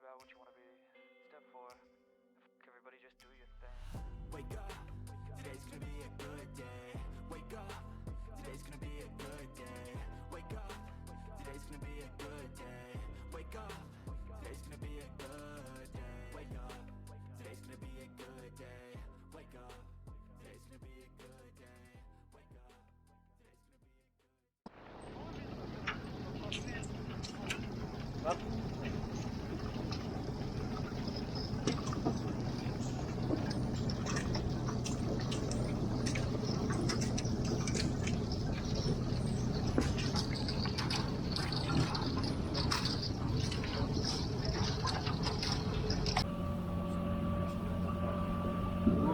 about what you want to be. Step 4, everybody just do your thing. Wake up, today's gonna be a good day. Wake up, today's gonna be a good day. Wake up, today's gonna be a good day. Wake up, today's gonna be a good day. Wake up, today's gonna be a good day. Wake up, today's gonna be a good day. Wake up, today's gonna be a good day.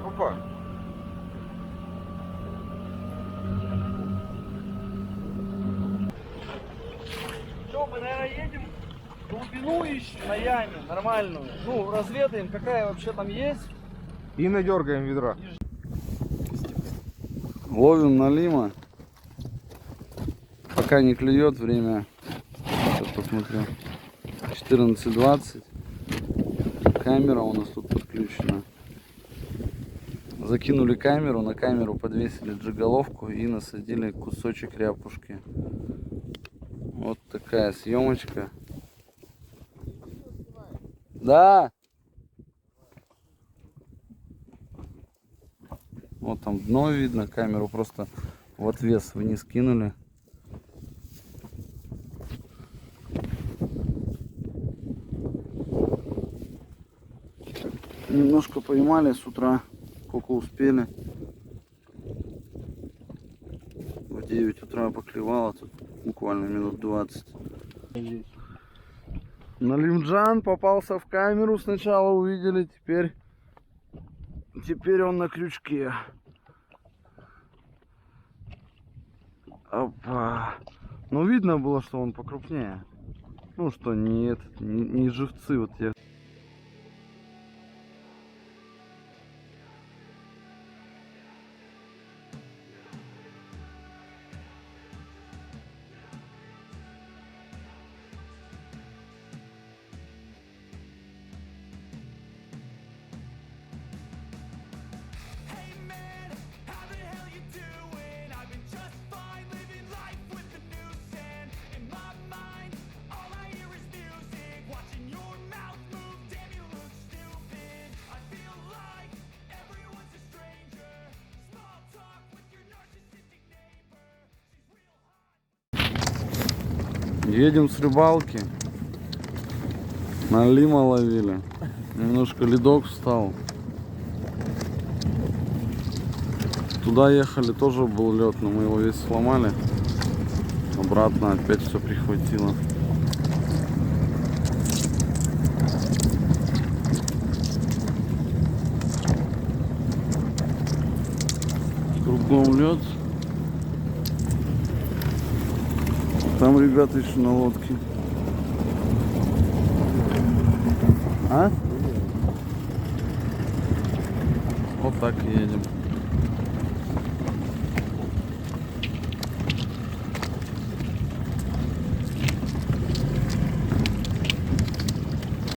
Опа. Все, мы, наверное, едем глубину ищем на яме, нормальную. Ну, разведаем, какая вообще там есть. И надергаем ведра. Ловим налима. Пока не клюет, время. Сейчас посмотрю. 14:20. Камера у нас тут подключена. Закинули камеру, на камеру подвесили джиголовку и насадили кусочек ряпушки. Вот такая съемочка. Да. Вот там дно видно, камеру просто в отвес вниз кинули. Немножко поймали с утра, сколько успели. В 9 утра поклевало, тут буквально минут 20. Налимджан попался в камеру, сначала увидели, теперь он на крючке. Опа. Ну видно было, что он покрупнее. Ну что не живцы вот я. Едем с рыбалки. Налима ловили. Немножко ледок встал. Туда ехали, тоже был лед, но мы его весь сломали. Обратно опять все прихватило. Кругом лед. Там ребята еще на лодке. А? Вот так и едем.